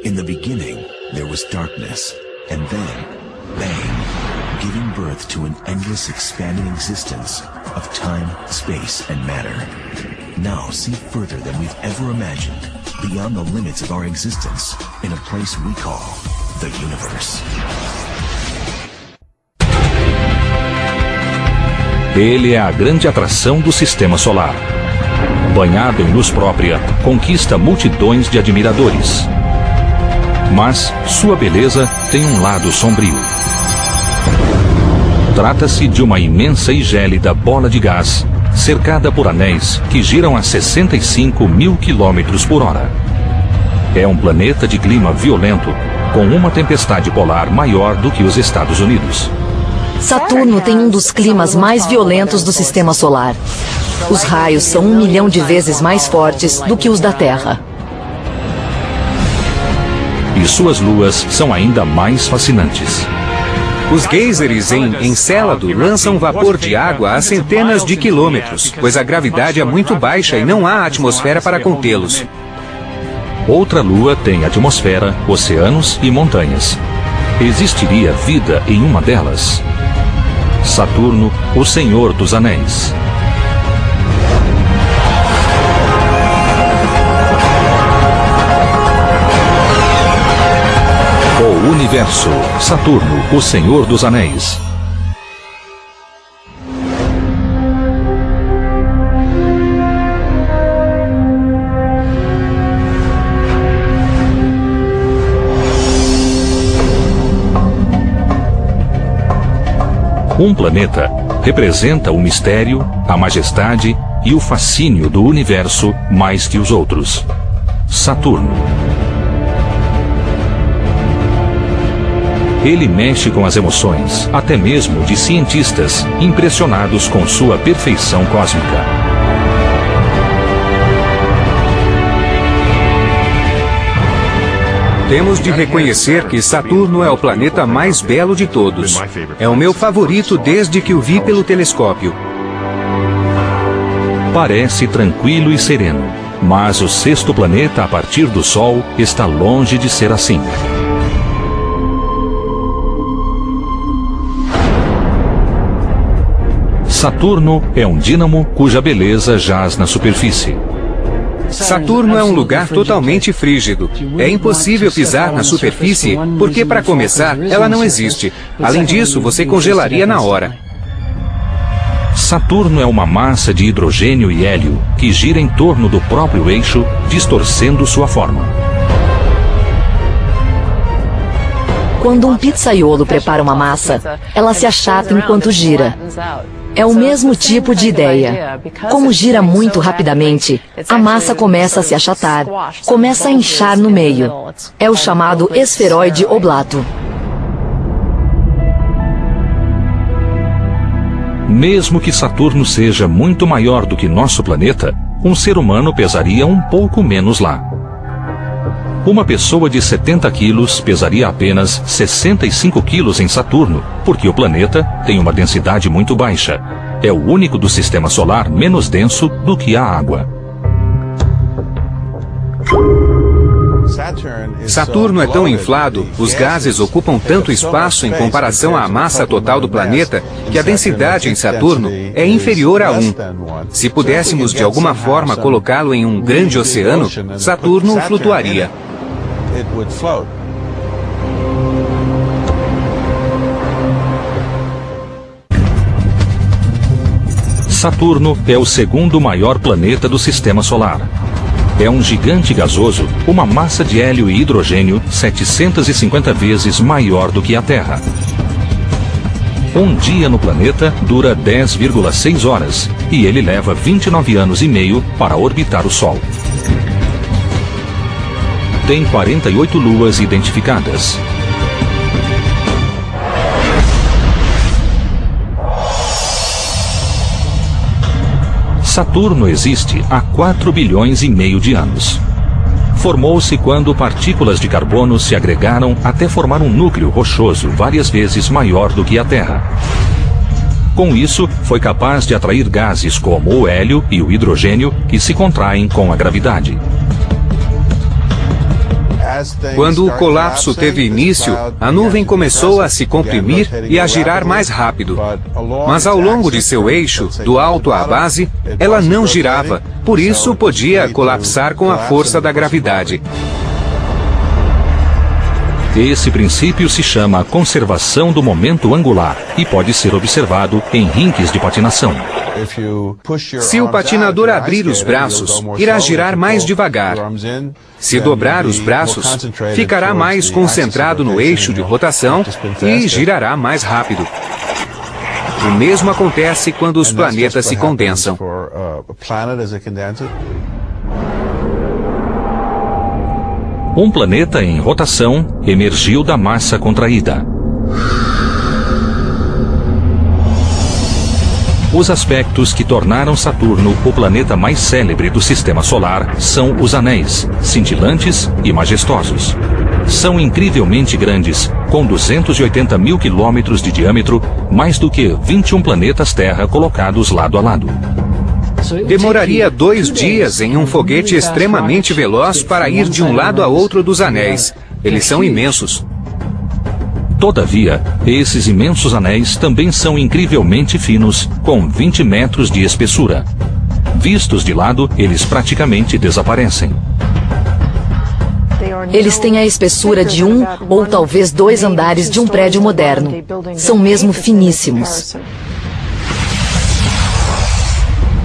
In the beginning, there was darkness, and then, bang, giving birth to an endless expanding existence of time, space, and matter. Now see further than we've ever imagined, beyond the limits of our existence, in a place we call the universe. Ele é a grande atração do Sistema Solar. Banhado em luz própria, conquista multidões de admiradores. Mas sua beleza tem um lado sombrio. Trata-se de uma imensa e gélida bola de gás, cercada por anéis que giram a 65 mil quilômetros por hora. É um planeta de clima violento, com uma tempestade polar maior do que os Estados Unidos. Saturno tem um dos climas mais violentos do Sistema Solar. Os raios são 1 milhão de vezes mais fortes do que os da Terra. E suas luas são ainda mais fascinantes. Os geysers em Encélado lançam vapor de água a centenas de quilômetros, pois a gravidade é muito baixa e não há atmosfera para contê-los. Outra lua tem atmosfera, oceanos e montanhas. Existiria vida em uma delas? Saturno, o Senhor dos Anéis. O Universo, Saturno, o Senhor dos Anéis. Um planeta representa o mistério, a majestade e o fascínio do universo mais que os outros. Saturno. Ele mexe com as emoções, até mesmo de cientistas, impressionados com sua perfeição cósmica. Temos de reconhecer que Saturno é o planeta mais belo de todos. É o meu favorito desde que o vi pelo telescópio. Parece tranquilo e sereno, mas o sexto planeta a partir do Sol está longe de ser assim. Saturno é um dínamo cuja beleza jaz na superfície. Saturno é um lugar totalmente frígido. É impossível pisar na superfície porque, para começar, ela não existe. Além disso, você congelaria na hora. Saturno é uma massa de hidrogênio e hélio que gira em torno do próprio eixo, distorcendo sua forma. Quando um pizzaiolo prepara uma massa, ela se achata enquanto gira. É o mesmo tipo de ideia. Como gira muito rapidamente, a massa começa a se achatar, começa a inchar no meio. É o chamado esferoide oblato. Mesmo que Saturno seja muito maior do que nosso planeta, um ser humano pesaria um pouco menos lá. Uma pessoa de 70 quilos pesaria apenas 65 quilos em Saturno, porque o planeta tem uma densidade muito baixa. É o único do Sistema Solar menos denso do que a água. Saturno é tão inflado, os gases ocupam tanto espaço em comparação à massa total do planeta, que a densidade em Saturno é inferior a 1. Se pudéssemos de alguma forma colocá-lo em um grande oceano, Saturno flutuaria. Saturno é o segundo maior planeta do Sistema Solar. É um gigante gasoso, uma massa de hélio e hidrogênio 750 vezes maior do que a Terra. Um dia no planeta dura 10,6 horas e ele leva 29 anos e meio para orbitar o Sol. Tem 48 luas identificadas. Saturno existe há 4 bilhões e meio de anos. Formou-se quando partículas de carbono se agregaram até formar um núcleo rochoso várias vezes maior do que a Terra. Com isso, foi capaz de atrair gases como o hélio e o hidrogênio que se contraem com a gravidade. Quando o colapso teve início, a nuvem começou a se comprimir e a girar mais rápido. Mas ao longo de seu eixo, do alto à base, ela não girava, por isso podia colapsar com a força da gravidade. Esse princípio se chama conservação do momento angular e pode ser observado em rinques de patinação. Se o patinador abrir os braços, irá girar mais devagar. Se dobrar os braços, ficará mais concentrado no eixo de rotação e girará mais rápido. O mesmo acontece quando os planetas se condensam. Um planeta em rotação emergiu da massa contraída. Os aspectos que tornaram Saturno o planeta mais célebre do Sistema Solar são os anéis, cintilantes e majestosos. São incrivelmente grandes, com 280 mil quilômetros de diâmetro, mais do que 21 planetas Terra colocados lado a lado. Demoraria 2 dias em um foguete extremamente veloz para ir de um lado a outro dos anéis. Eles são imensos. Todavia, esses imensos anéis também são incrivelmente finos, com 20 metros de espessura. Vistos de lado, eles praticamente desaparecem. Eles têm a espessura de 1 ou talvez 2 andares de um prédio moderno. São mesmo finíssimos.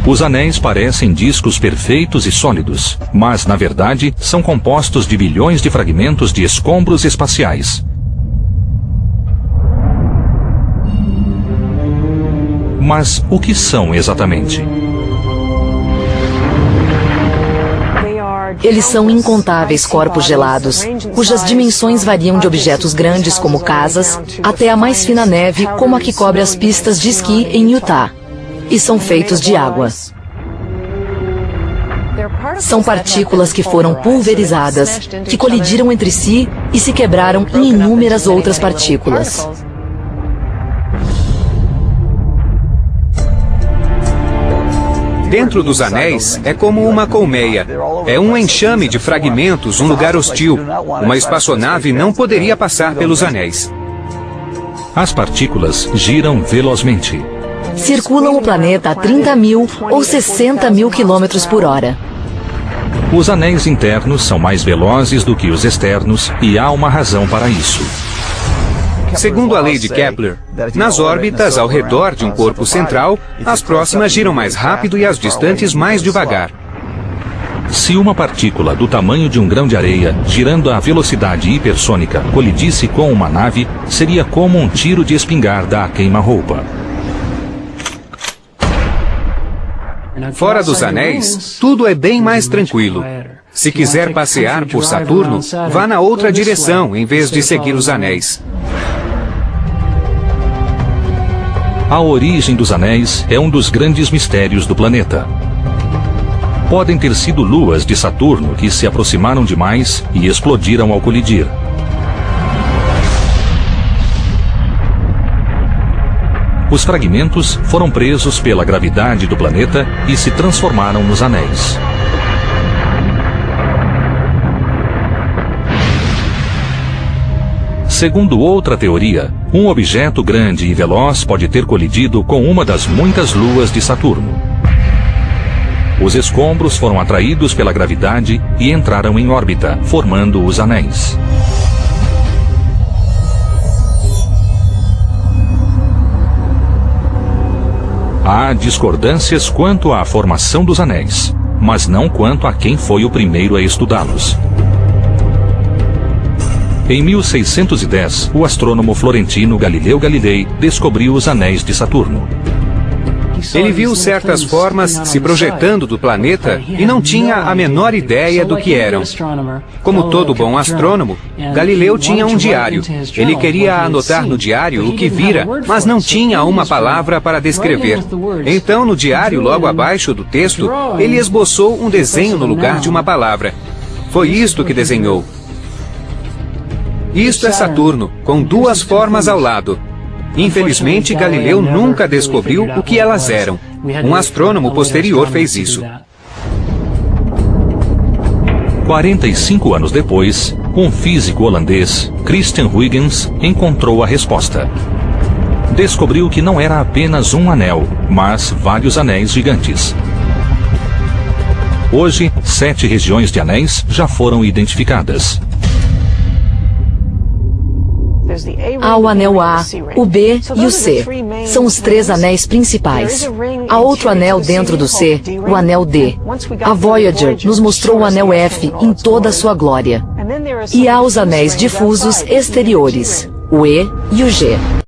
Os anéis parecem discos perfeitos e sólidos, mas, na verdade, são compostos de bilhões de fragmentos de escombros espaciais. Mas o que são exatamente? Eles são incontáveis corpos gelados, cujas dimensões variam de objetos grandes como casas, até a mais fina neve como a que cobre as pistas de esqui em Utah. E são feitos de água. São partículas que foram pulverizadas, que colidiram entre si e se quebraram em inúmeras outras partículas. Dentro dos anéis é como uma colmeia. É um enxame de fragmentos, um lugar hostil. Uma espaçonave não poderia passar pelos anéis. As partículas giram velozmente. Circulam o planeta a 30 mil ou 60 mil quilômetros por hora. Os anéis internos são mais velozes do que os externos e há uma razão para isso. Segundo a lei de Kepler, nas órbitas ao redor de um corpo central, as próximas giram mais rápido e as distantes mais devagar. Se uma partícula do tamanho de um grão de areia, girando a velocidade hipersônica, colidisse com uma nave, seria como um tiro de espingarda a queima-roupa. Fora dos anéis, tudo é bem mais tranquilo. Se quiser passear por Saturno, vá na outra direção em vez de seguir os anéis. A origem dos anéis é um dos grandes mistérios do planeta. Podem ter sido luas de Saturno que se aproximaram demais e explodiram ao colidir. Os fragmentos foram presos pela gravidade do planeta e se transformaram nos anéis. Segundo outra teoria, um objeto grande e veloz pode ter colidido com uma das muitas luas de Saturno. Os escombros foram atraídos pela gravidade e entraram em órbita, formando os anéis. Há discordâncias quanto à formação dos anéis, mas não quanto a quem foi o primeiro a estudá-los. Em 1610, o astrônomo florentino Galileu Galilei descobriu os anéis de Saturno. Ele viu certas formas se projetando do planeta e não tinha a menor ideia do que eram. Como todo bom astrônomo, Galileu tinha um diário. Ele queria anotar no diário o que vira, mas não tinha uma palavra para descrever. Então, no diário, logo abaixo do texto, ele esboçou um desenho no lugar de uma palavra. Foi isto que desenhou. Isto é Saturno, com 2 formas ao lado. Infelizmente, Galileu nunca descobriu o que elas eram. Um astrônomo posterior fez isso. 45 anos depois, Um físico holandês, Christian Huygens, encontrou a resposta. Descobriu que não era apenas um anel, mas vários anéis gigantes. Hoje, 7 regiões de anéis já foram identificadas. Há o anel A, o B e o C. São os 3 anéis principais. Há outro anel dentro do C, o anel D. A Voyager nos mostrou o anel F em toda a sua glória. E há os anéis difusos exteriores, o E e o G.